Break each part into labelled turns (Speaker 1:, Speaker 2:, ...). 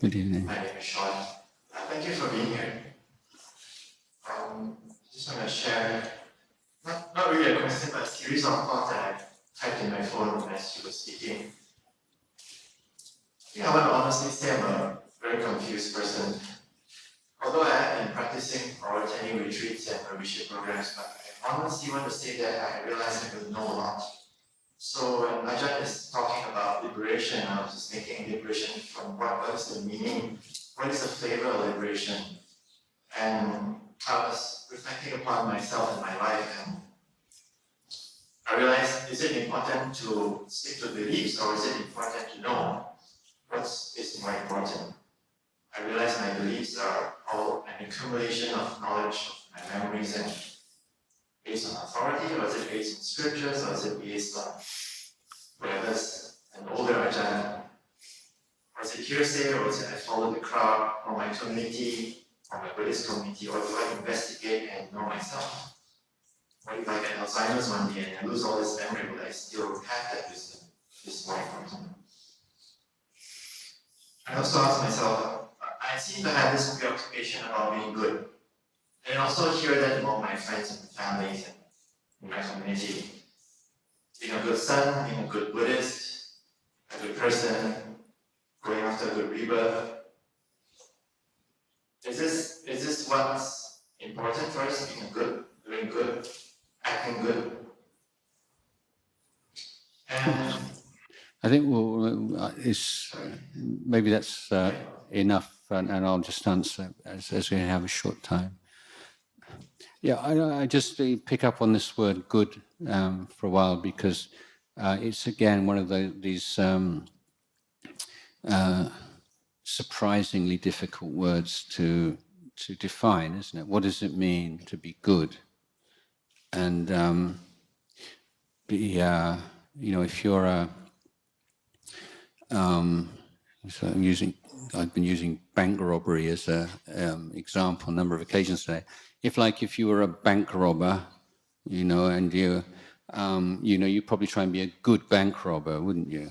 Speaker 1: Good evening.
Speaker 2: My name is Sean. Thank you for being here. Just want to share, not really a question, but a series of thoughts that I typed in my phone as you were speaking. I want to honestly say I'm a very confused person. Although I have been practicing or attending retreats and membership programs, but I honestly want to say that I realize I don't know a lot. So when Ajahn is talking about liberation, I was just thinking liberation from what is the meaning, what is the flavor of liberation? And I was reflecting upon myself and my life, and I realized, is it important to stick to beliefs, or is it important to know what is more important? I realized my beliefs are all an accumulation of knowledge, of my memories, and based on authority, or is it based on scriptures, or is it based on whatever's an older Ajahn? Or is it hearsay, or is it I follow the crowd, or my community, or my Buddhist community, or do I investigate and know myself? What if I get Alzheimer's one day and I lose all this memory, but I still have that wisdom? This is more important. I also ask myself, I seem to have this preoccupation about being good. And I also hear that among my friends and families and in my community. Being a good son, being a good Buddhist, a good person, going after a good rebirth. Is this what's important for us? Being good, doing good, acting good? And
Speaker 1: I think maybe that's enough, and I'll just answer as we have a short time. Yeah, I just pick up on this word "good" for a while because it's again one of these surprisingly difficult words to define, isn't it? What does it mean to be good? And if you're a so I've been using bank robbery as an example a number of occasions today. If you were a bank robber, and you'd probably try and be a good bank robber, wouldn't you?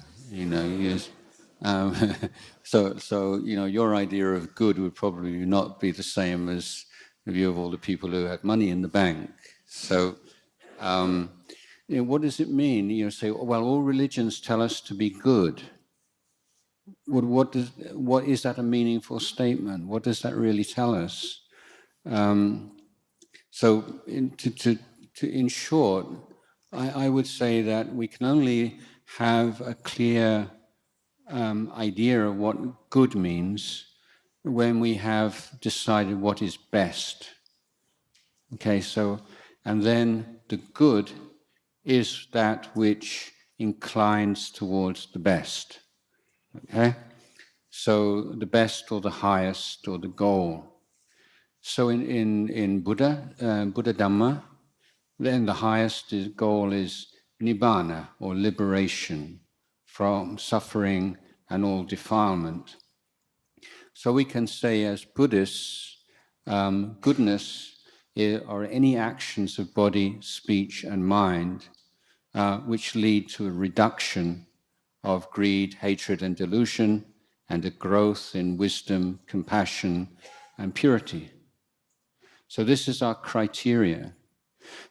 Speaker 1: So your idea of good would probably not be the same as the view of all the people who had money in the bank. So, what does it mean? Say, well, all religions tell us to be good. What is that a meaningful statement? What does that really tell us? In short, I would say that we can only have a clear idea of what good means when we have decided what is best. Okay, and then the good is that which inclines towards the best. Okay, so the best or the highest or the goal. So in Buddha Dhamma, then the highest goal is nibbana, or liberation from suffering and all defilement. So we can say as Buddhists, goodness are any actions of body, speech and mind which lead to a reduction of greed, hatred and delusion, and a growth in wisdom, compassion and purity. So this is our criteria.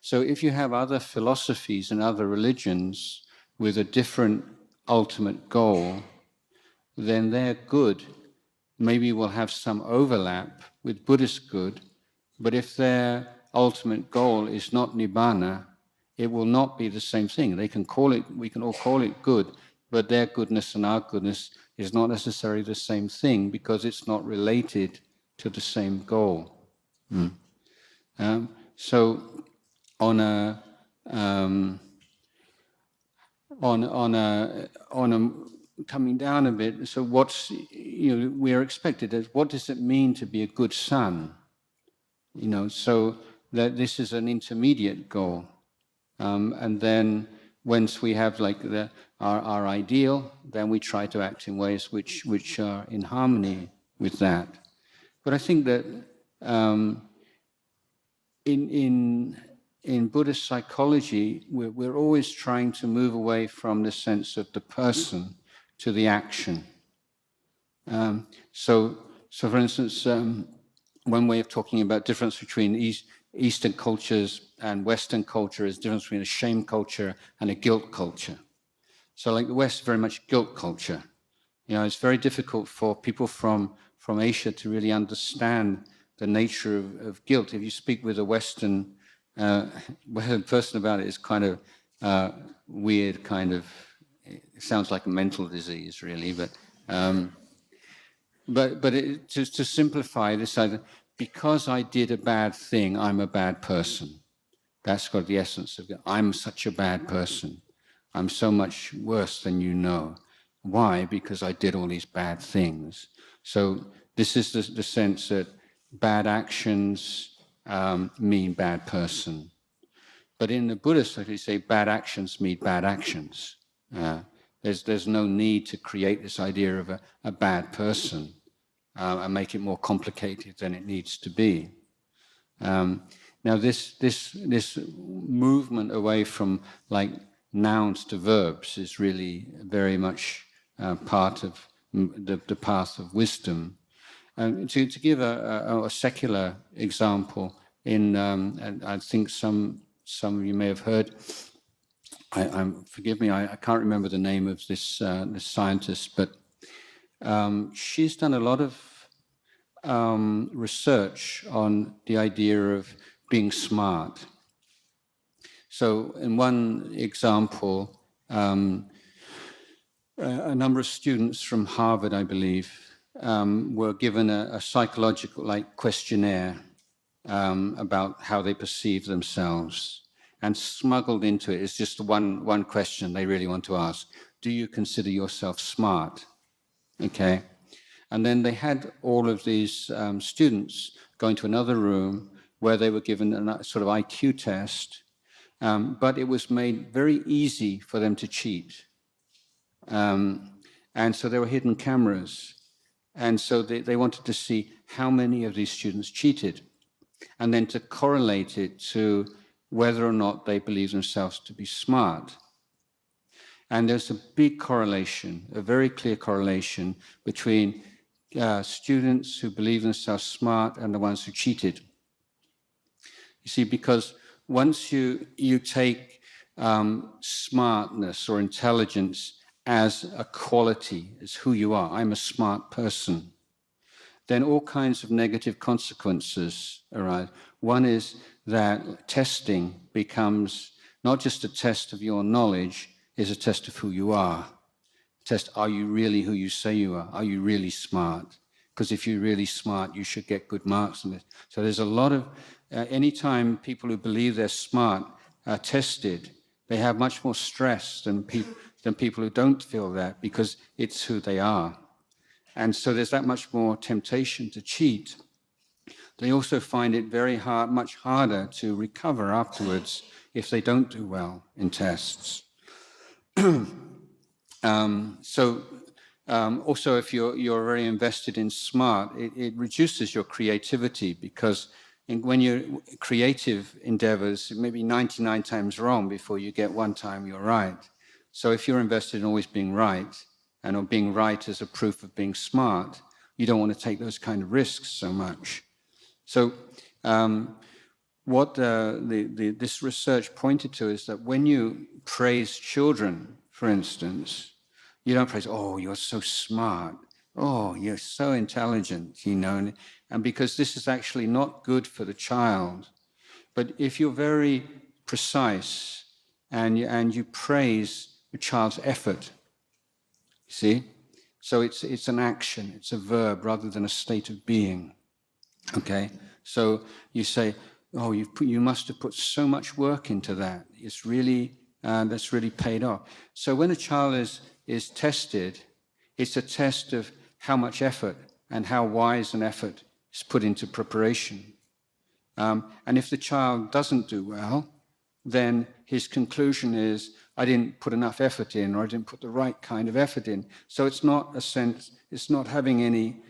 Speaker 1: So if you have other philosophies and other religions with a different ultimate goal, then their good maybe will have some overlap with Buddhist good, but if their ultimate goal is not nibbana, it will not be the same thing. We can all call it good, but their goodness and our goodness is not necessarily the same thing because it's not related to the same goal. So on a coming down a bit, so we are expected as what does it mean to be a good son? So that this is an intermediate goal, and then once we have our ideal, then we try to act in ways which are in harmony with that. But I think that in Buddhist psychology, we're always trying to move away from the sense of the person to the action. So for instance, one way of talking about difference between Eastern cultures and Western culture is the difference between a shame culture and a guilt culture. So like the West, very much guilt culture. It's very difficult for people from Asia to really understand the nature of guilt. If you speak with a Western person about it, it's kind of weird, kind of, it sounds like a mental disease, really. But to simplify this, because I did a bad thing, I'm a bad person. That's got the essence of it. I'm such a bad person. I'm so much worse than you know. Why? Because I did all these bad things. So this is the sense that bad actions mean bad person. But in the Buddhist, like you say, bad actions mean bad actions. There's no need to create this idea of a bad person and make it more complicated than it needs to be. Now this movement away from like nouns to verbs is really very much part of the path of wisdom. To give a secular example, and I think some of you may have heard. Forgive me, I can't remember the name of this scientist, but she's done a lot of research on the idea of being smart. So in one example, a number of students from Harvard, I believe, were given a psychological questionnaire about how they perceive themselves, and smuggled into it is just one question they really want to ask: do you consider yourself smart? Okay. And then they had all of these students go into another room where they were given a sort of IQ test, but it was made very easy for them to cheat. And so there were hidden cameras. And so they wanted to see how many of these students cheated, and then to correlate it to whether or not they believe themselves to be smart. And there's a big correlation, a very clear correlation between students who believe themselves smart and the ones who cheated. You see, because once you take smartness or intelligence as a quality, as who you are, I'm a smart person, then all kinds of negative consequences arise. One is that testing becomes not just a test of your knowledge, it's a test of who you are. Test, are you really who you say you are? Are you really smart? Because if you're really smart, you should get good marks on this. So there's a lot of, anytime people who believe they're smart are tested, they have much more stress than people who don't feel that, because it's who they are. And so there's that much more temptation to cheat. They also find it very hard, much harder to recover afterwards if they don't do well in tests. Also, if you're very invested in smart, it reduces your creativity, because when you're creative endeavors, it may be 99 times wrong before you get one time you're right. So if you're invested in always being right, and being right as a proof of being smart, you don't want to take those kind of risks so much. So what this research pointed to is that when you praise children, for instance, you don't praise, oh, you're so smart, oh, you're so intelligent, and because this is actually not good for the child. But if you're very precise and you praise the child's effort, see? So it's an action, it's a verb rather than a state of being. Okay? So you say, oh, you must have put so much work into that. It's really, that's really paid off. So when a child is tested, it's a test of how much effort and how wise an effort is put into preparation. And if the child doesn't do well, then his conclusion is, I didn't put enough effort in, or I didn't put the right kind of effort in. So it's not having any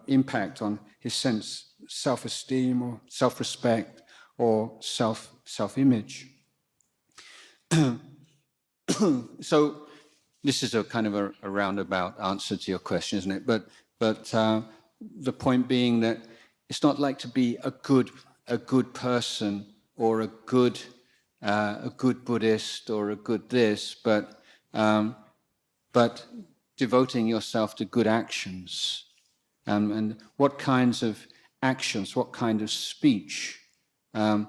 Speaker 1: impact on his sense, self-esteem or self-respect or self-image. So this is a kind of a roundabout answer to your question, isn't it? But the point being that it's not like to be a good person or a good Buddhist or a good this, but devoting yourself to good actions. And what kinds of actions, what kind of speech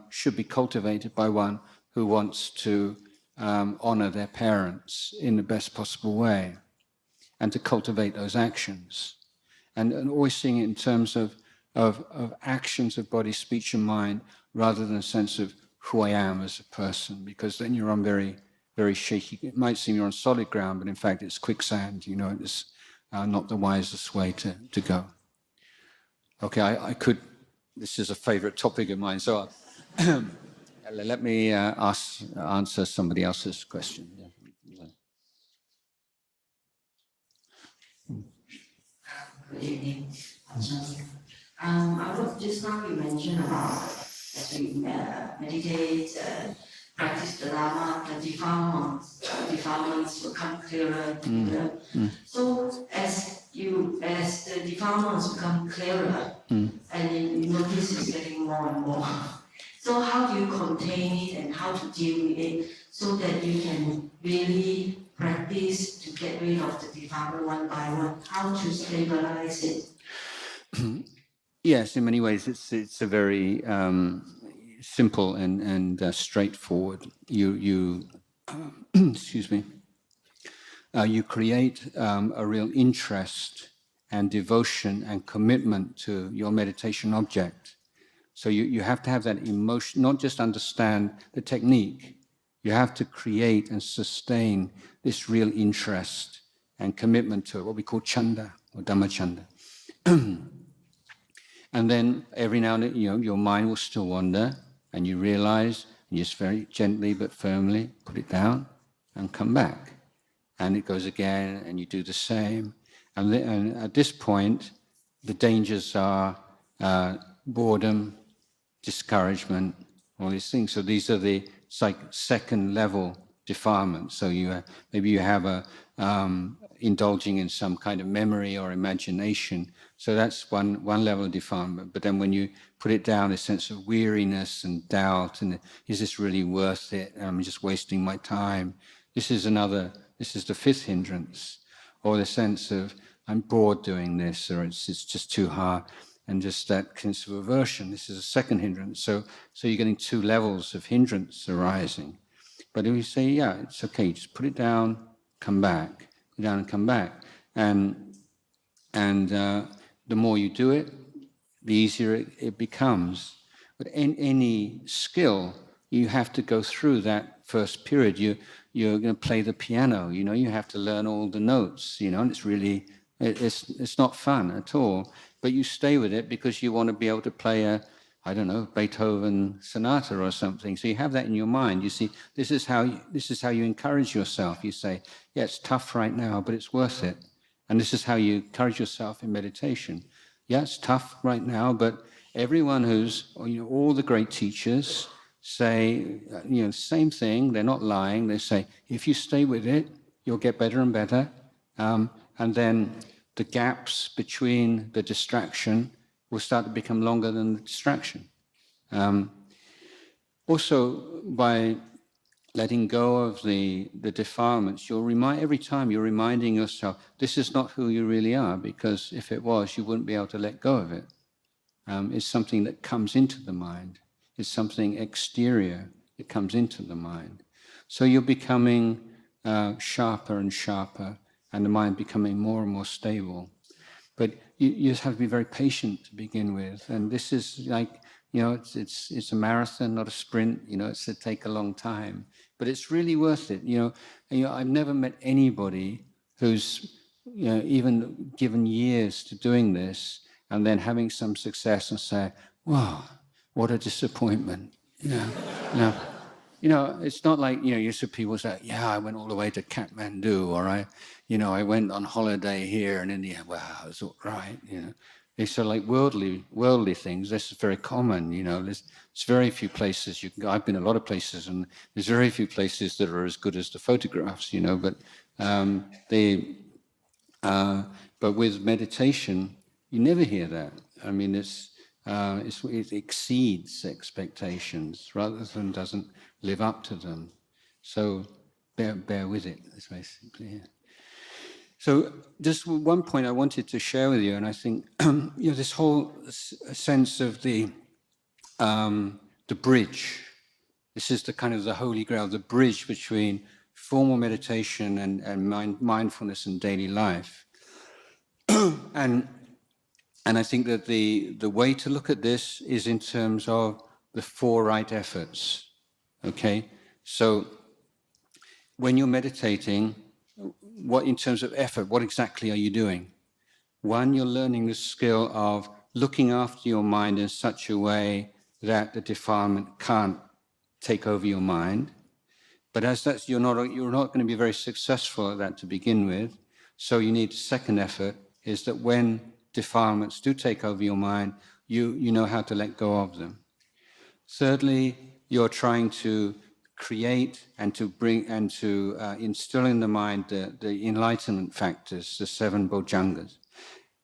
Speaker 1: should be cultivated by one who wants to honor their parents in the best possible way, and to cultivate those actions. And always seeing it in terms of actions of body, speech, and mind, rather than a sense of who I am as a person, because then you're on very, very shaky. It might seem you're on solid ground, but in fact it's quicksand. It's not the wisest way to go. Okay, I could. This is a favorite topic of mine, so let me answer somebody else's question.
Speaker 3: Good evening. Just now you mentioned about as we meditate, practice the Dhamma, the defilements become clearer. So as the defilements become clearer, and you notice it's getting more and more. So how do you contain it and how to deal with it so that you can really practice to get rid of the defilement one by one? How to stabilize it?
Speaker 1: Yes, in many ways it's a very simple and straightforward. You excuse me. You create a real interest and devotion and commitment to your meditation object. So you have to have that emotion, not just understand the technique. You have to create and sustain this real interest and commitment to it, what we call chanda or Dhamma chanda. And then every now and then, your mind will still wander, and you realize, and you just very gently but firmly put it down and come back. And it goes again, and you do the same. And at this point, the dangers are boredom, discouragement, all these things. So these are the second level defilements. So maybe you have indulging in some kind of memory or imagination. So that's one level of defilement. But then when you put it down, a sense of weariness and doubt, and is this really worth it? I'm just wasting my time. This is the fifth hindrance, or the sense of I'm bored doing this, or it's just too hard, and just that sense of aversion. This is a second hindrance. So you're getting two levels of hindrance arising. But if you say, yeah, it's okay, just put it down, come back, go down and come back, and the more you do it, the easier it becomes. But in any skill, you have to go through that first period. You're going to play the piano. You have to learn all the notes. And it's really it's not fun at all. But you stay with it because you want to be able to play a Beethoven sonata or something. So you have that in your mind. You see, this is how you encourage yourself. You say, yeah, it's tough right now, but it's worth it. And this is how you encourage yourself in meditation. Yeah, it's tough right now, but everyone all the great teachers say, same thing. They're not lying. They say, if you stay with it, you'll get better and better. And then the gaps between the distraction will start to become longer than the distraction. Also, by letting go of the defilements, every time you're reminding yourself, this is not who you really are, because if it was, you wouldn't be able to let go of it. It's something that comes into the mind. It's something exterior that comes into the mind. So you're becoming sharper and sharper, and the mind becoming more and more stable. But you just have to be very patient to begin with. And this is like, it's a marathon, not a sprint. It's take a long time. But it's really worth it. I've never met anybody who's even given years to doing this and then having some success and say, wow, what a disappointment. It's not like, you see people say, yeah, I went all the way to Kathmandu, or I went on holiday here, and in the end, wow, it's all right, It's sort of like worldly things. This is very common, There's very few places you can go. I've been a lot of places, and there's very few places that are as good as the photographs, But But with meditation, you never hear that. I mean, it exceeds expectations rather than doesn't live up to them. So bear with it. That's basically it. So just one point I wanted to share with you, and I think this whole sense of the bridge. This is the kind of the holy grail, the bridge between formal meditation and mindfulness in daily life. And I think that the way to look at this is in terms of the four right efforts. Okay? So when you're meditating, what in terms of effort, what exactly are you doing? One, you're learning the skill of looking after your mind in such a way that the defilement can't take over your mind. But as that's you're not going to be very successful at that to begin with. So you need second effort is that when defilements do take over your mind, you know how to let go of them. Thirdly, you're trying to create and to bring and to instill in the mind the enlightenment factors, the seven bojjhangas.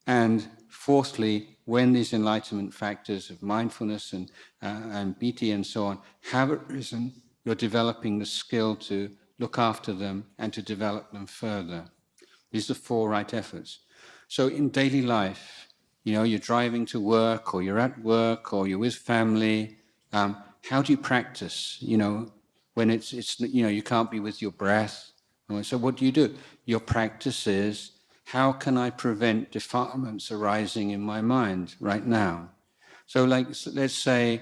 Speaker 1: And fourthly, when these enlightenment factors of mindfulness and piti and so on have arisen, you're developing the skill to look after them and to develop them further. These are four right efforts. So in daily life, you're driving to work, or you're at work, or you're with family. How do you practice? When it's you can't be with your breath. So what do? Your practice is, how can I prevent defilements arising in my mind right now? So let's say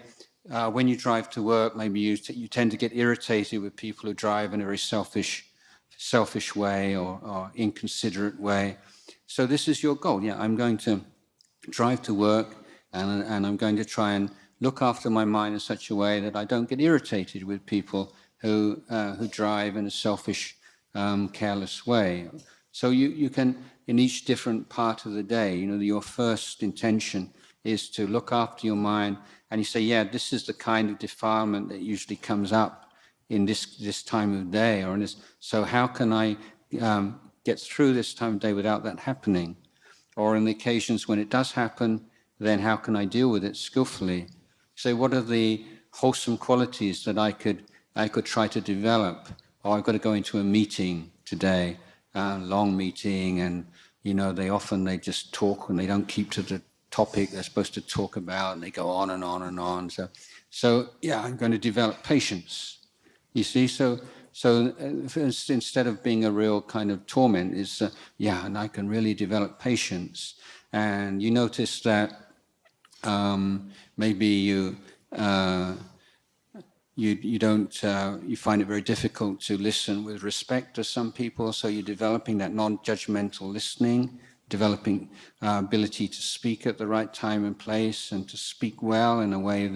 Speaker 1: when you drive to work, maybe you tend to get irritated with people who drive in a very selfish way or inconsiderate way. So this is your goal. Yeah, I'm going to drive to work and I'm going to try and look after my mind in such a way that I don't get irritated with people who drive in a selfish, careless way. So you can, in each different part of the day, your first intention is to look after your mind, and you say, yeah, this is the kind of defilement that usually comes up in this time of day, or in this. So how can I get through this time of day without that happening? Or in the occasions when it does happen, then how can I deal with it skillfully? So what are the wholesome qualities that I could try to develop? Oh, I've got to go into a meeting today, long meeting, and they just talk and they don't keep to the topic they're supposed to talk about, and they go on and on and on. So yeah, I'm going to develop patience. You see, so instead of being a real kind of torment, is and I can really develop patience. And you notice that maybe you find it very difficult to listen with respect to some people, so you're developing that non-judgmental listening, developing ability to speak at the right time and place, and to speak well in a way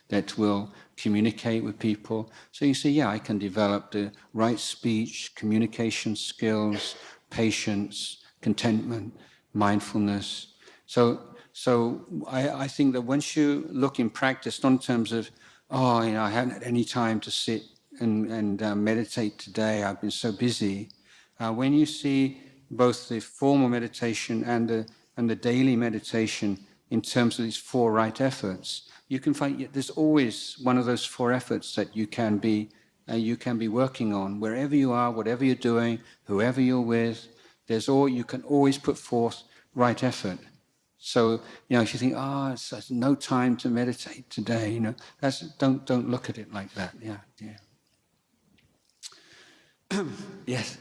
Speaker 1: that will communicate with people. So you see, I can develop the right speech, communication skills, patience, contentment, mindfulness. So I think that once you look in practice, not in terms of, I haven't had any time to sit and meditate today, I've been so busy. When you see both the formal meditation and the daily meditation in terms of these four right efforts, you can find there's always one of those four efforts that you can be working on wherever you are, whatever you're doing, whoever you're with. You can always put forth right effort. So if you think, it's no time to meditate today, don't look at it like that. Yeah. Yes.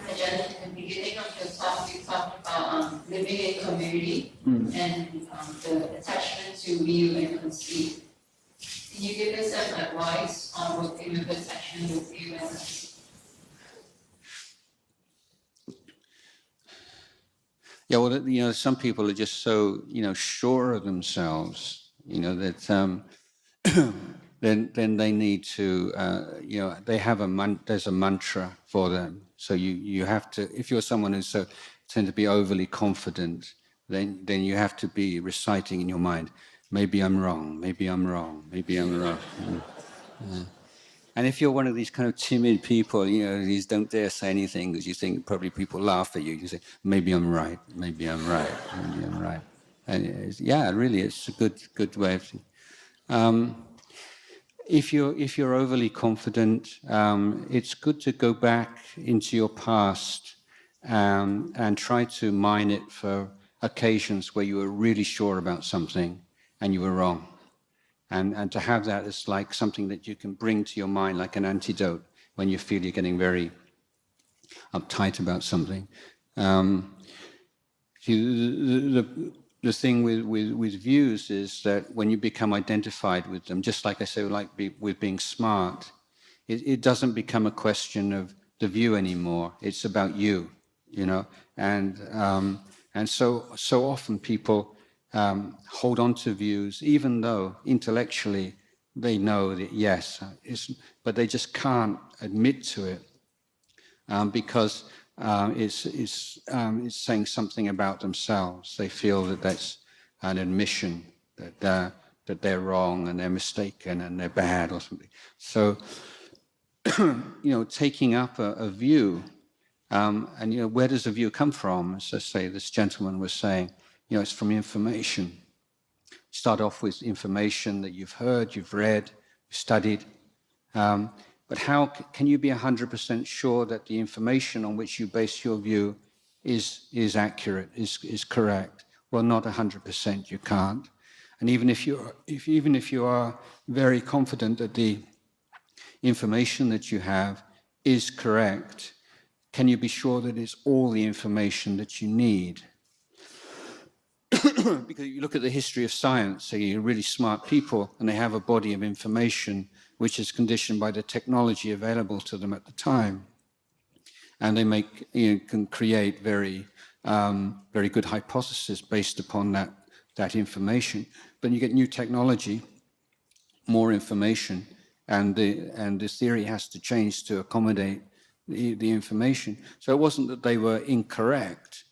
Speaker 3: Ajahn, at the beginning of your talk, you talked about living in community and the attachment to view and conceit. Can you give us some advice on working with attachment with view and conceit?
Speaker 1: Yeah, well, some people are just so, sure of themselves, that then they need to, they have there's a mantra for them. So you have to, if you're someone who's tend to be overly confident, then you have to be reciting in your mind, maybe I'm wrong, maybe I'm wrong, maybe I'm wrong. And if you're one of these kind of timid people, these don't dare say anything because you think probably people laugh at you. You say, maybe I'm right, maybe I'm right, maybe I'm right. And really, it's a good way of. If you're overly confident, it's good to go back into your past and try to mine it for occasions where you were really sure about something and you were wrong. And to have that as like something that you can bring to your mind, like an antidote when you feel you're getting very uptight about something. The thing with views is that when you become identified with them, just like I say, with being smart, it doesn't become a question of the view anymore. It's about you, and so often people hold on to views, even though intellectually they know that yes, but they just can't admit to it because it's saying something about themselves. They feel that that's an admission that they're wrong and they're mistaken and they're bad or something. So, taking up a view, and where does the view come from? As I say, this gentleman was saying, it's from information. Start off with information that you've heard, you've read, you've studied. But how can you be 100% sure that the information on which you base your view is accurate, is correct? Well, not 100%. You can't. And even if you are very confident that the information that you have is correct, can you be sure that it's all the information that you need? Because you look at the history of science, so you're really smart people, and they have a body of information which is conditioned by the technology available to them at the time, and they can create very good hypotheses based upon that information. But you get new technology, more information, and the theory has to change to accommodate the information. So it wasn't that they were incorrect.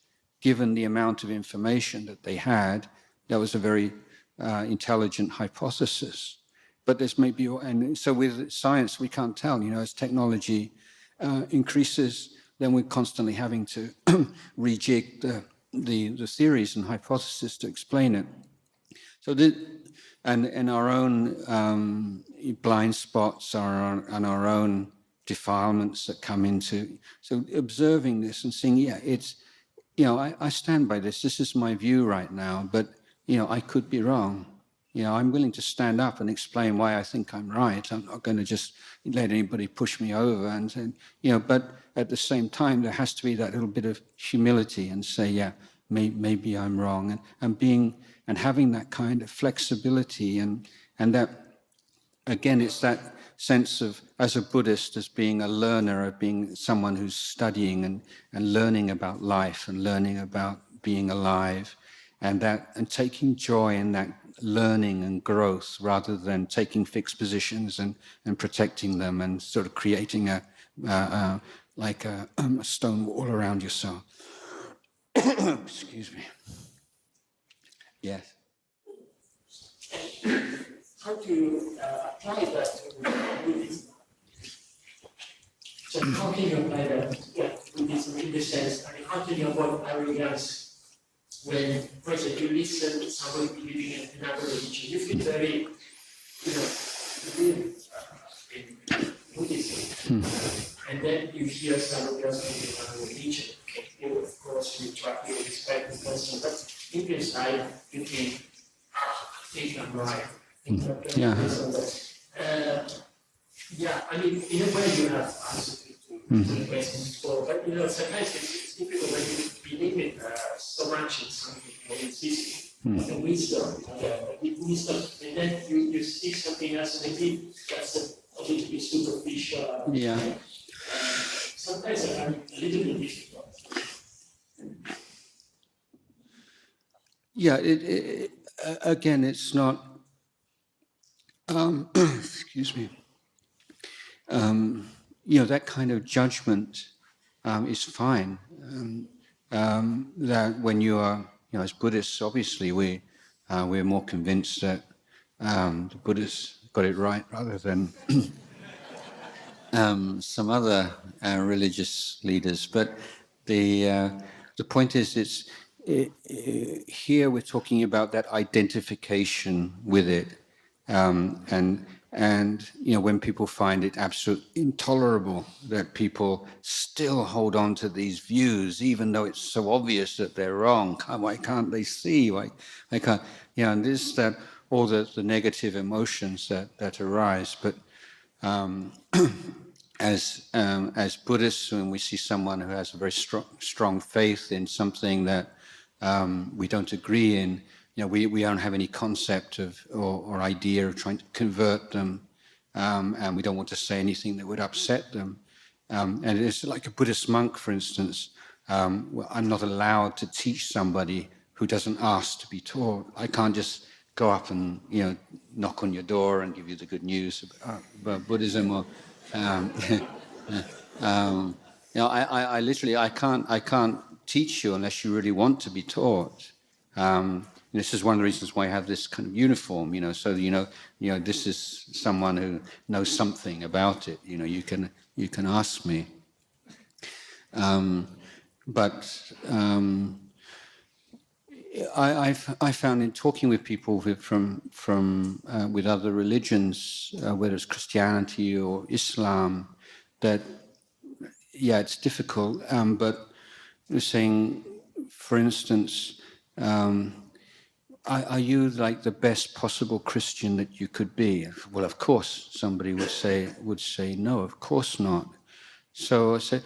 Speaker 1: Given the amount of information that they had, that was a very intelligent hypothesis. But there's maybe, and so with science, we can't tell, as technology increases, then we're constantly having to rejig the theories and hypotheses to explain it. So and our own blind spots and our own defilements that come into, so observing this and seeing, it's, I stand by this. This is my view right now, but, I could be wrong. I'm willing to stand up and explain why I think I'm right. I'm not going to just let anybody push me over. But at the same time, there has to be that little bit of humility and say, maybe I'm wrong. And having that kind of flexibility and that, again, it's that sense of, as a Buddhist, as being a learner, of being someone who's studying and learning about life and learning about being alive, and taking joy in that learning and growth rather than taking fixed positions and protecting them and sort of creating a stone wall around yourself. Excuse me. Yes.
Speaker 4: How to apply that to Buddhism? So how can you apply that Buddhism in the sense, how can you avoid arrogance when, for example, you listen to somebody believing in another religion, you feel very, in Buddhism, and then you hear somebody else believing in another religion. Of course, you try to respect the person, but in inside, you think, I think I'm right.
Speaker 1: Yeah.
Speaker 4: I mean, in a way you have answered to the question before, but sometimes it's difficult when you believe it so much in something, it's easy. The wisdom, and then you see something else, and maybe that's a little bit superficial.
Speaker 1: Yeah.
Speaker 4: Sometimes a little bit difficult.
Speaker 1: Yeah, again, it's not, excuse me, that kind of judgment is fine. That when you are, as Buddhists, obviously we we're more convinced that the Buddhists got it right rather than some other religious leaders. But the point is, here we're talking about that identification with it, and when people find it absolutely intolerable that people still hold on to these views, even though it's so obvious that they're wrong. Why can't they see? Why can't? And this that all the negative emotions that arise, but. As Buddhists, when we see someone who has a very strong faith in something that we don't agree in, we don't have any concept of or idea of trying to convert them, and we don't want to say anything that would upset them. And it's like a Buddhist monk, for instance. I'm not allowed to teach somebody who doesn't ask to be taught. I can't just go up and knock on your door and give you the good news about Buddhism or. I literally I can't teach you unless you really want to be taught. This is one of the reasons why I have this kind of uniform, so this is someone who knows something about it. You can ask me. But I found in talking with people with other religions, whether it's Christianity or Islam, that it's difficult. But you're saying, for instance, are you like the best possible Christian that you could be? Well, of course, somebody would say no, of course not. So I said,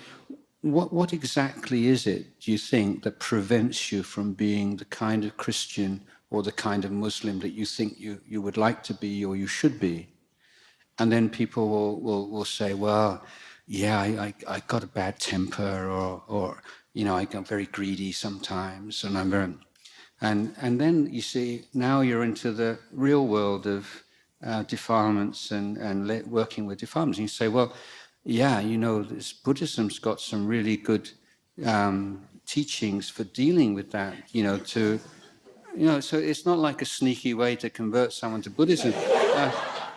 Speaker 1: what exactly is it, do you think, that prevents you from being the kind of Christian or the kind of Muslim that you think you would like to be or you should be? And then people will say, well, I got a bad temper, or I get very greedy sometimes, and I'm very... And then you see, now you're into the real world of defilements and working with defilements. And you say, well, this Buddhism's got some really good teachings for dealing with that, so it's not like a sneaky way to convert someone to Buddhism.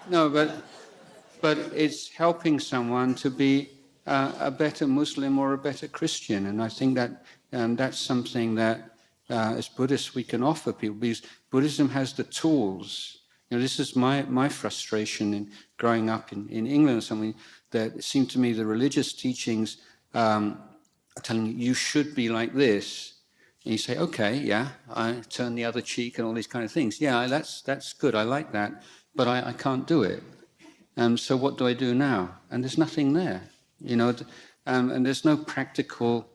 Speaker 1: No, but it's helping someone to be a better Muslim or a better Christian. And I think that that's something that as Buddhists we can offer people, because Buddhism has the tools. This is my frustration in growing up in England or something, that it seemed to me the religious teachings are telling you should be like this. And you say, okay, I turn the other cheek and all these kind of things. That's good, I like that, but I can't do it. So what do I do now? And there's nothing there, and there's no practical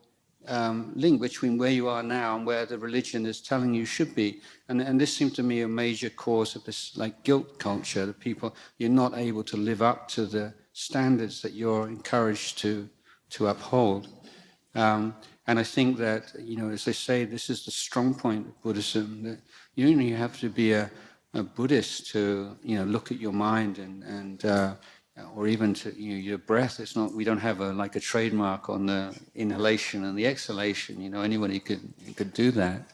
Speaker 1: link between where you are now and where the religion is telling you should be. And this seemed to me a major cause of this like guilt culture, that people, you're not able to live up to the standards that you're encouraged to uphold. And I think that, as they say, this is the strong point of Buddhism, that you have to be a Buddhist to, look at your mind and or even to your breath. It's not, we don't have a trademark on the inhalation and the exhalation. Anybody could do that.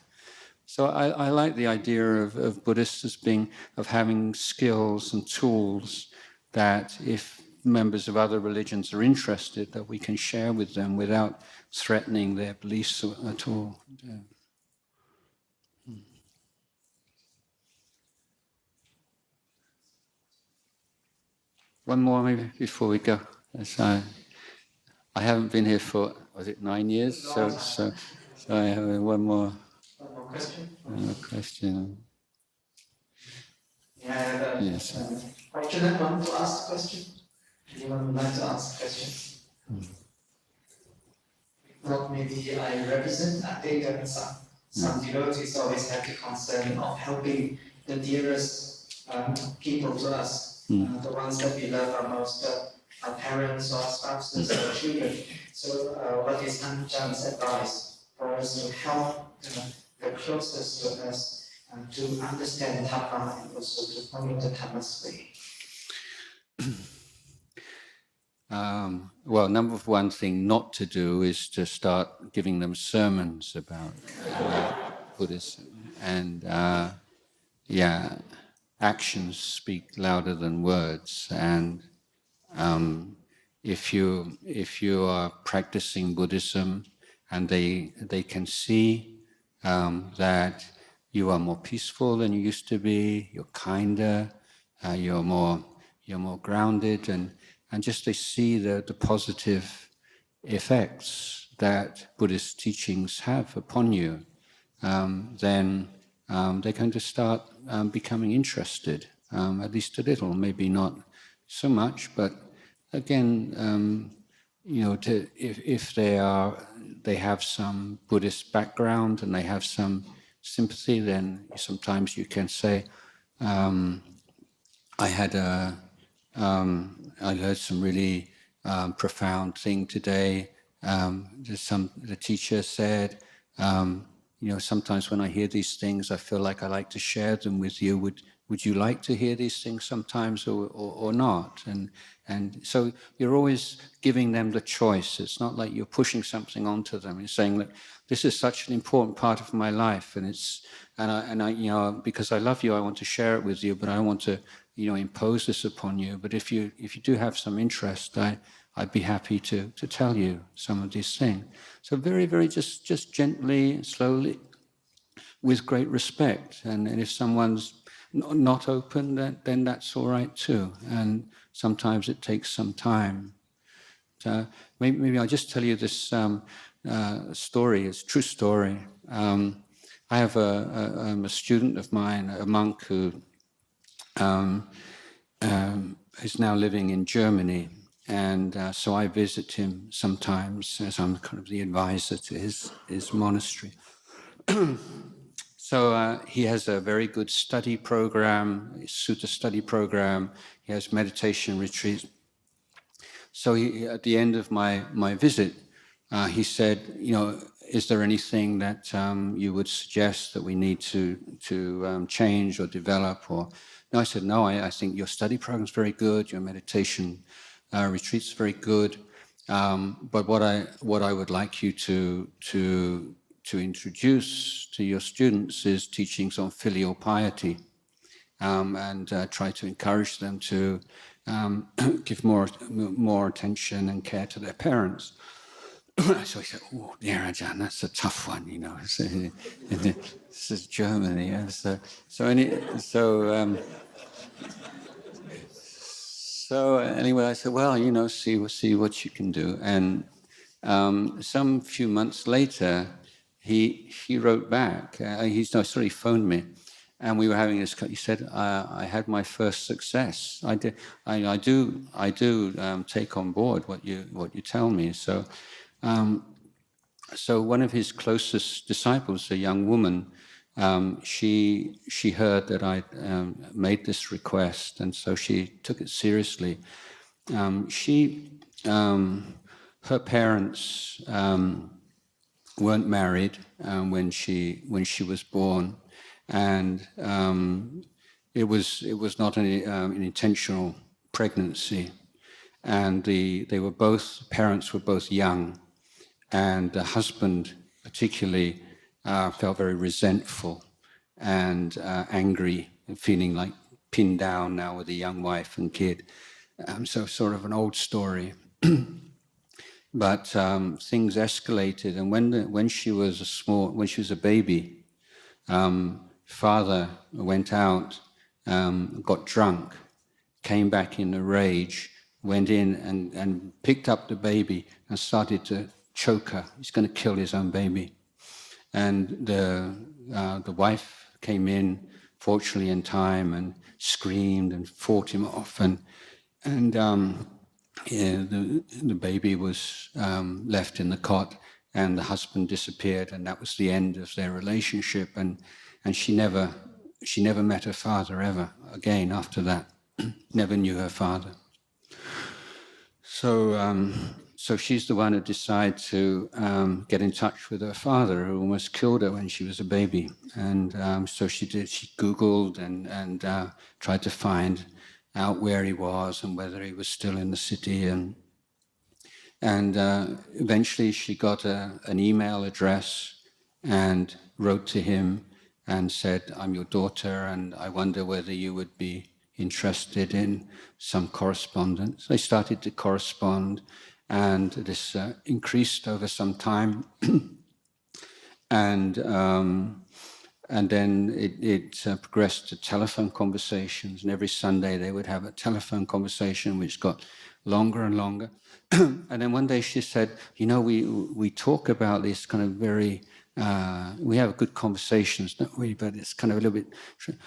Speaker 1: So I like the idea of Buddhists as having skills and tools that if members of other religions are interested, that we can share with them without threatening their beliefs at all. Yeah. One more maybe before we go. I haven't been here for, was it 9 years? So I have one more.
Speaker 2: One more question?
Speaker 1: One more question.
Speaker 2: Yeah,
Speaker 1: yes.
Speaker 2: Fortunate one to ask a question. Anyone would like to ask a question? Well, maybe I represent. I think that some devotees always have the concern of helping the dearest people to us. The ones that we love are most our parents or spouses or children. So what is Ajahn advice for us to help the closest to us to understand Dhamma and also to follow the Dhamma's way?
Speaker 1: Well, number one thing not to do is to start giving them sermons about Buddhism. And actions speak louder than words, and if you are practicing Buddhism, and they can see that you are more peaceful than you used to be, you're kinder, you're more grounded, and just they see the positive effects that Buddhist teachings have upon you, then they're going to start becoming interested, at least a little, maybe not so much, but again, if they have some Buddhist background and they have some sympathy, then sometimes you can say, I heard some really profound thing today. The teacher said, sometimes when I hear these things, I feel like I like to share them with you. Would you like to hear these things sometimes or not? And so you're always giving them the choice. It's not like you're pushing something onto them. You're saying, look, this is such an important part of my life, and I because I love you, I want to share it with you, but I don't want to impose this upon you. But if you do have some interest, I'd be happy to tell you some of these things. So very, very just gently, slowly, with great respect. And if someone's not open, then that's all right too. And sometimes it takes some time. Maybe I'll just tell you this story. It's a true story. I have a student of mine, a monk who is now living in Germany, and so I visit him sometimes as I'm kind of the advisor to his monastery. So he has a very good study program, sutta study program. He has meditation retreats. So at the end of my visit, he said, is there anything that you would suggest that we need to change or develop? Or no, I said, no, I think your study program is very good, your meditation retreats very good. But what I would like you to introduce to your students is teachings on filial piety, and try to encourage them to give more attention and care to their parents. So he said, "Oh, dear Ajahn, that's a tough one, This is Germany, yeah." So anyway, I said, "Well, see what you can do." And some few months later, he wrote back. He phoned me, and we were having this. He said, "I had my first success. I do take on board what you tell me." So one of his closest disciples, a young woman, she heard that I made this request, and so she took it seriously. Her parents weren't married when she was born, and it was not an intentional pregnancy, and parents were both young, and the husband particularly felt very resentful and angry and feeling like pinned down now with a young wife and kid. So sort of an old story. But things escalated, and when she was a baby, father went out, got drunk, came back in a rage, went in and picked up the baby and started to choke her. He's going to kill his own baby. And the wife came in, fortunately in time, and screamed and fought him off. And the baby was left in the cot, and the husband disappeared, and that was the end of their relationship. And she never met her father ever again after that. Never knew her father. So she's the one who decided to get in touch with her father, who almost killed her when she was a baby. And so she did. She Googled and tried to find out where he was and whether he was still in the city. And eventually she got an email address and wrote to him and said, I'm your daughter, and I wonder whether you would be interested in some correspondence. They started to correspond, and this increased over some time. And then it progressed to telephone conversations, and every Sunday they would have a telephone conversation which got longer and longer. And then one day she said, we talk about this kind of very, we have good conversations, don't we? But it's kind of a little bit,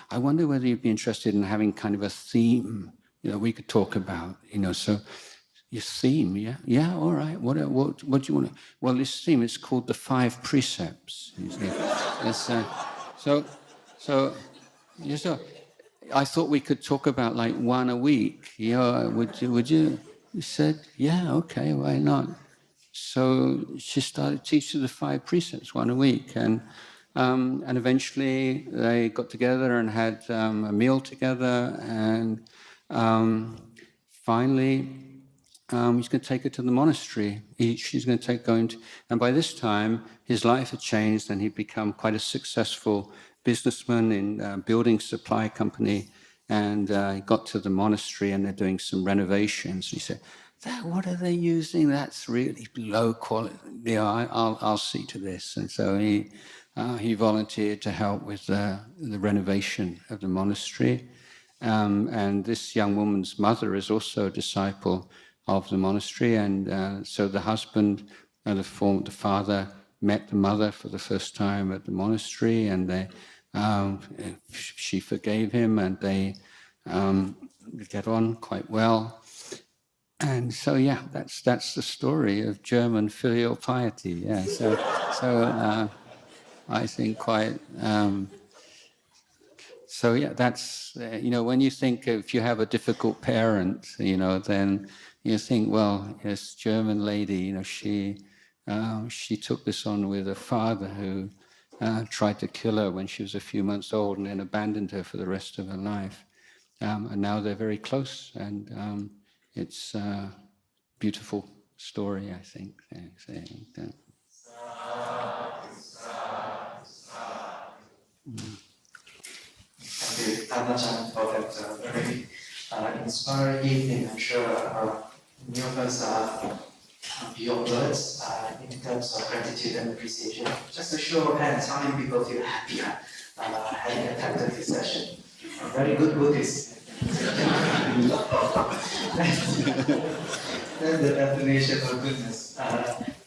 Speaker 1: I wonder whether you'd be interested in having kind of a theme, we could talk about, so your theme, yeah? Yeah, all right. What do you want to? Well, this theme is called the Five Precepts. It's, so I thought we could talk about like one a week. Would you? He said, yeah, okay, why not? So she started teaching the Five Precepts one a week, and eventually they got together and had a meal together, and finally he's going to take her to the monastery. She's going to and by this time his life had changed, and he'd become quite a successful businessman in building supply company. And he got to the monastery, and they're doing some renovations. He said, what are they using? That's really low quality. Yeah, I'll see to this. And so he volunteered to help with the renovation of the monastery. And this young woman's mother is also a disciple of the monastery. And so the husband and the father met the mother for the first time at the monastery, and she forgave him, and they get on quite well. And so, yeah, that's the story of German filial piety. Yeah, so I think quite. So yeah, that's when you think if you have a difficult parent, then you think, well, this German lady, she took this on with a father who tried to kill her when she was a few months old, and then abandoned her for the rest of her life. And now they're very close, and it's a beautiful story, I think.
Speaker 2: Thank you, Ajahn, for that very inspiring evening. I'm sure many of us are beyond words in terms of gratitude and appreciation. Just a show of hands, how many people feel happier having attended this session? Very good Buddhist. That's the definition of goodness,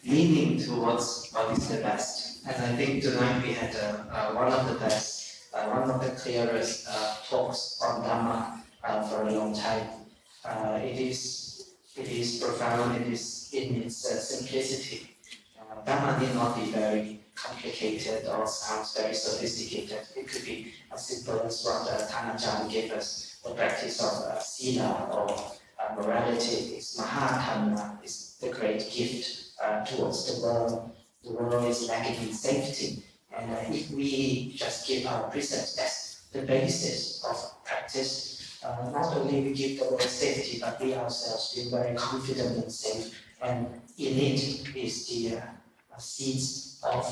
Speaker 2: leaning towards what is the best. And I think tonight we had one of the best, one of the clearest talks on Dhamma for a long time. It is profound, it is in its simplicity. Dhamma need not be very complicated or sounds very sophisticated. It could be as simple as what Ajahn gave us, the practice of sila or morality. Is Mahatma, is the great gift towards the world. The world is lacking in safety. And if we just give our precepts as the basis of practice, not only we give the world safety, but we ourselves feel very confident and safe. And in it is the seeds of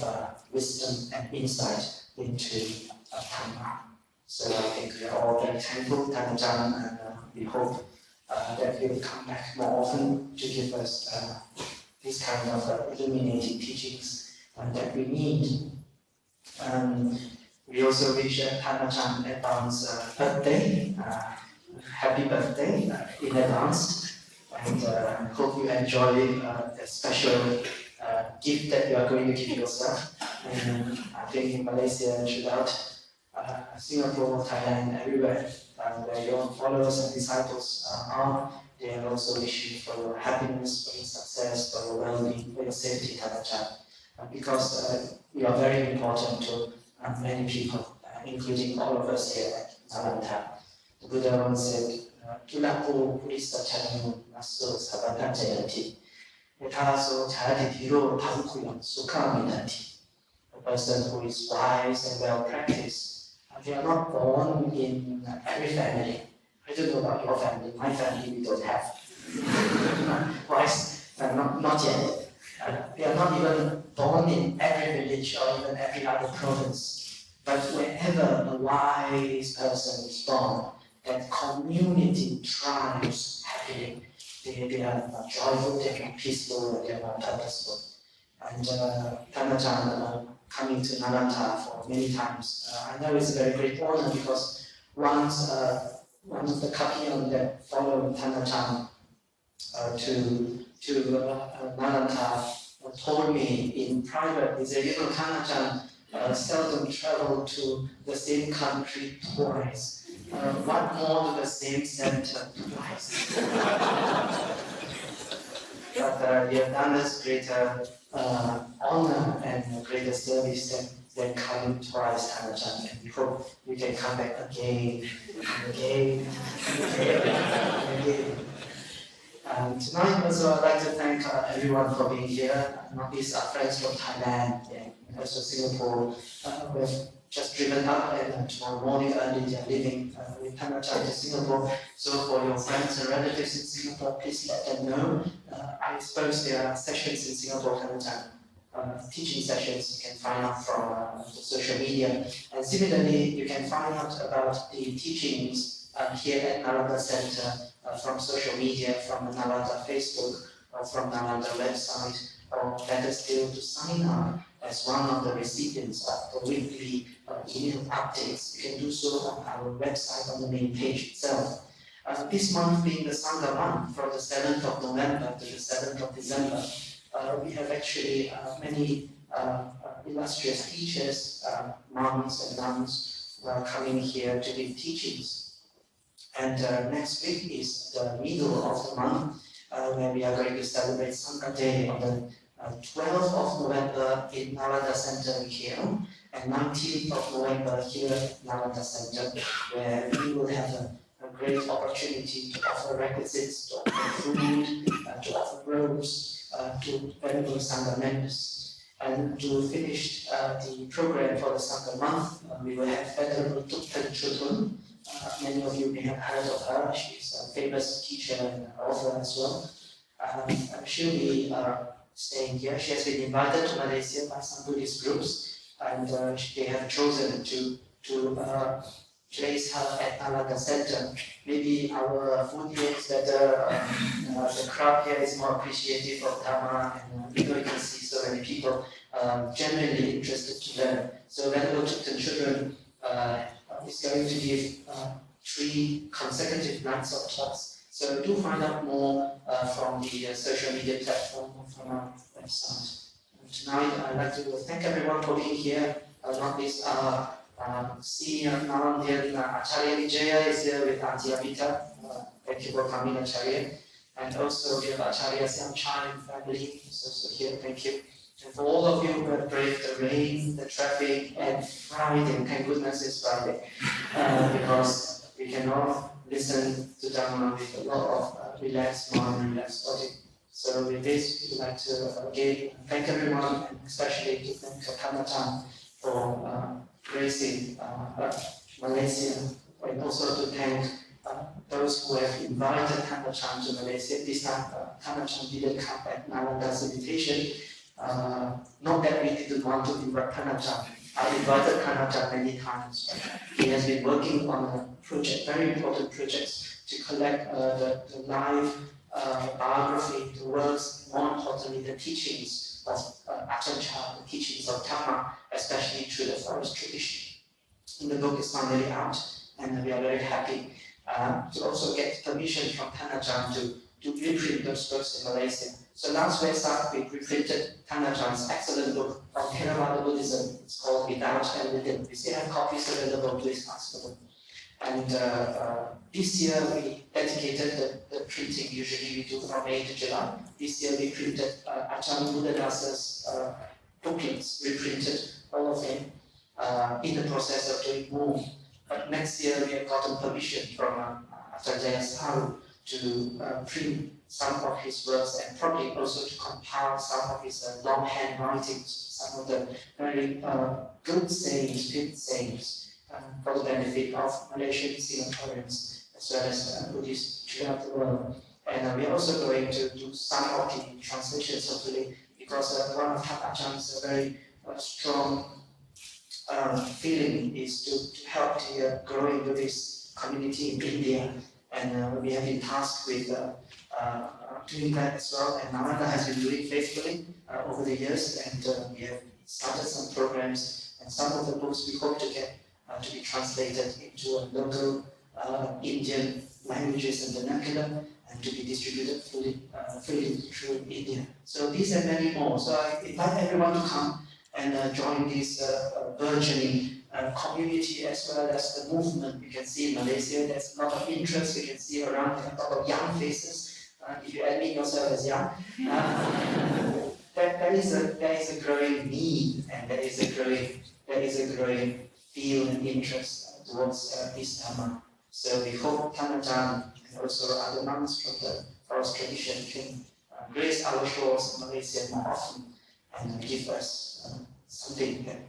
Speaker 2: wisdom and insight into Dhamma. So I think we are all very thankful, Ajahn, and we hope that he will come back more often to give us this kind of illuminating teachings that we need. We also wish Ajahn advance birthday, happy birthday in advance, and hope you enjoy the special gift that you are going to give yourself. And I think in Malaysia and throughout Singapore, Thailand, everywhere, where your followers and disciples are, they are also wishing for your happiness, for your success, for your well-being, for your safety, Ajahn. Because you are very important to many people, including all of us here at Nalanda. The Buddha once said, "Tulaku purisa charamu naso sabata jayati." Etaso chayati tiro tankuyam sukha midanti. A person who is wise and well practiced, they are not born in every family. I don't know about your family. My family we don't have wise, not yet. They are not even born in every village or even every other province.
Speaker 5: But wherever a wise person is born, that community thrives happily. They are joyful, they are peaceful, they are purposeful. And Ajahn coming to Nalanda for many times. I know it's a very great honor because once one of the Kapiyan that followed Ajahn to Nalanda told me in private, he said, Ajahn seldom travel to the same country twice. What more to the same center twice? But we have done this greater honor and greater service than coming twice, Ajahn. And we hope we can come back again and again and again. Tonight also I'd like to thank everyone for being here, not least our friends from Thailand and also Singapore. We've just driven up and tomorrow morning early they are leaving with Ajahn to Singapore. So for your friends and relatives in Singapore, please let them know. I suppose there are sessions in Singapore, Ajahn, teaching sessions you can find out from the social media. And similarly, you can find out about the teachings here at Nalanda Center from social media, from the Nalanda Facebook, or from Nalanda website, or better still to sign up as one of the recipients of the weekly email updates. You can do so on our website on the main page itself. This month being the Sangha month, from the 7th of November to the 7th of December, we have actually many illustrious teachers, monks and nuns, coming here to give teachings. And next week is the middle of the month, where we are going to celebrate Sangha Day on the 12th of November in Nalanda Center here, and 19th of November here at Nalanda Center, where we will have a great opportunity to offer requisites, to offer food, to offer robes to venerable Sangha members. And to finish the program for the Sangha month, we will have Venerable Thupten Chutun. Many of you may have heard of her. She's a famous teacher and author as well. She'll be staying here. She has been invited to Malaysia by some Buddhist groups, and they have chosen to place her at Nalanda Center. Maybe our food here is better, the crowd here is more appreciative of Dhamma, and you can see so many people genuinely interested to learn. So Venerable Thupten Children is going to give 3 consecutive nights of talks. So do find out more from the social media platform or from our website. And tonight I'd like to thank everyone for being here, not least our senior Nalandian Acharya Vijaya is here with Auntie Amita. Thank you for coming, Acharya. And also we have Acharya Siamchan and family is also here, thank you. And for all of you who have braved the rain, the traffic, and Friday, thank goodness it's Friday, because we can all listen to Dhamma with a lot of relaxed mind, relaxed body. So with this, we'd like to again thank everyone, and especially to thank Kamatan for gracing Malaysia, and also to thank those who have invited Kamatan to Malaysia. This time, Kamatan didn't come at Nalanda's invitation. Not that we didn't want to invite Kanachan. I invited Kanachan many times. He has been working on a project, very important project, to collect the live biography, the works, more importantly, the teachings of Ajahn Jayasaro, the teachings of Dhamma, especially through the forest tradition. And the book is finally out, and we are very happy to also get permission from Kanachan to reprint those books in Malaysia. So last Vesak, we reprinted Kanachan's excellent book on Theravada Buddhism. It's called Without and Within. We still have copies available, please ask for them. And this year we dedicated the printing, usually we do from May to July. This year we printed Ajahn Buddhadasa's booklets, reprinted all of them in the process of doing more. But next year we have gotten permission from Ajahn Jayasaro to print some of his works, and probably also to compile some of his longhand writings, some of the very good sayings, good sayings, for the benefit of Malaysian Singaporeans as well as Buddhists throughout the world. And we're also going to do some of the translations hopefully, because one of Ajahn is a very strong feeling is to help the growing Buddhist community in India, and we have been tasked with doing that as well. And Nalanda has been doing faithfully over the years, and we have started some programs, and some of the books we hope to get to be translated into local Indian languages and vernacular, and to be distributed freely through India. So these and many more. So I invite everyone to come and join this burgeoning community as well as the movement. You can see in Malaysia there's a lot of interest. You can see around a lot of young faces. If you admit yourself as young, there is a growing need, and there is a growing feel and interest towards this Dhamma. So we hope Ajahn and also other monks from the forest tradition can grace our shores in Malaysia more often and give us something that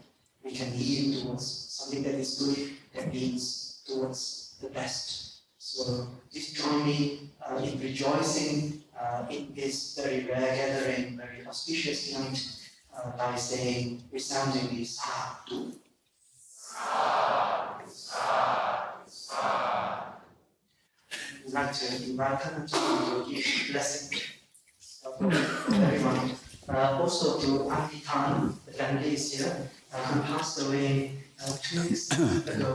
Speaker 5: we can lean towards, something that is good, that leads towards the best. So please join me in rejoicing in this very rare gathering, very auspicious night, by saying resoundingly Sadhu. I'd like to invite Ajahn to give a blessing for everyone. Also to Auntie Tan, the family is here, who passed away 2 weeks ago.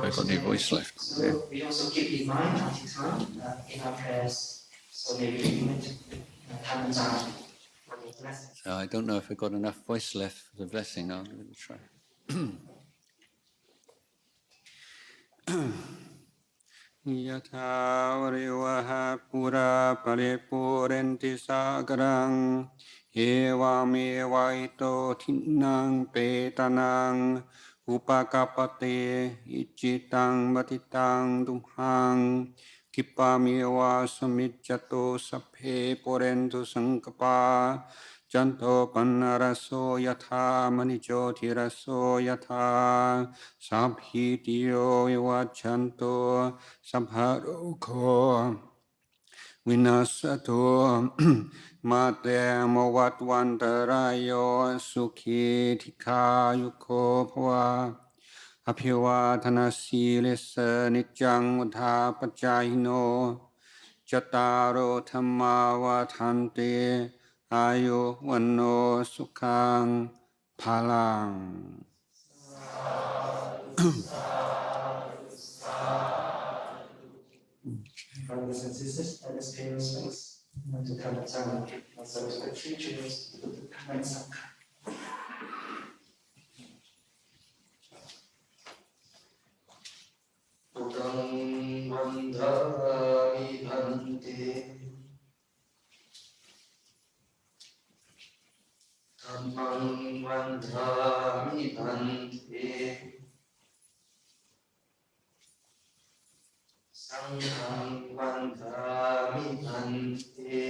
Speaker 1: I've got no voice left.
Speaker 5: So we also keep in mind Auntie Tan in our prayers. So maybe we commit Tan Ajahn for the blessing.
Speaker 1: So I don't know if I've got enough voice left for the blessing. I'm going to try. Yatha varivaha pura paripurenti sagarang evamevaito thinnang petanang upakapate ichitang matitang dumhang kipamiwa samiccato sapphe porentu sankapa Janto pannaraso yatha manichotiraso yatha sabhitiyo vivachanto sabharoko vinasato mate movatvantarayo sukhi thikayuko bhava abhivadanasīlissa nityang uddhapacayino Jataro Dhamma Vadhanti Ayu Vanno Sukhang Phalang.
Speaker 5: Brothers and sisters, let us pay respects to Ajahn and also to the teachers, to the Dhamma and Sangha. Buddhang Vandhami Bhante Dhammang Vandhami Bhante Sanghang Vandhami Bhante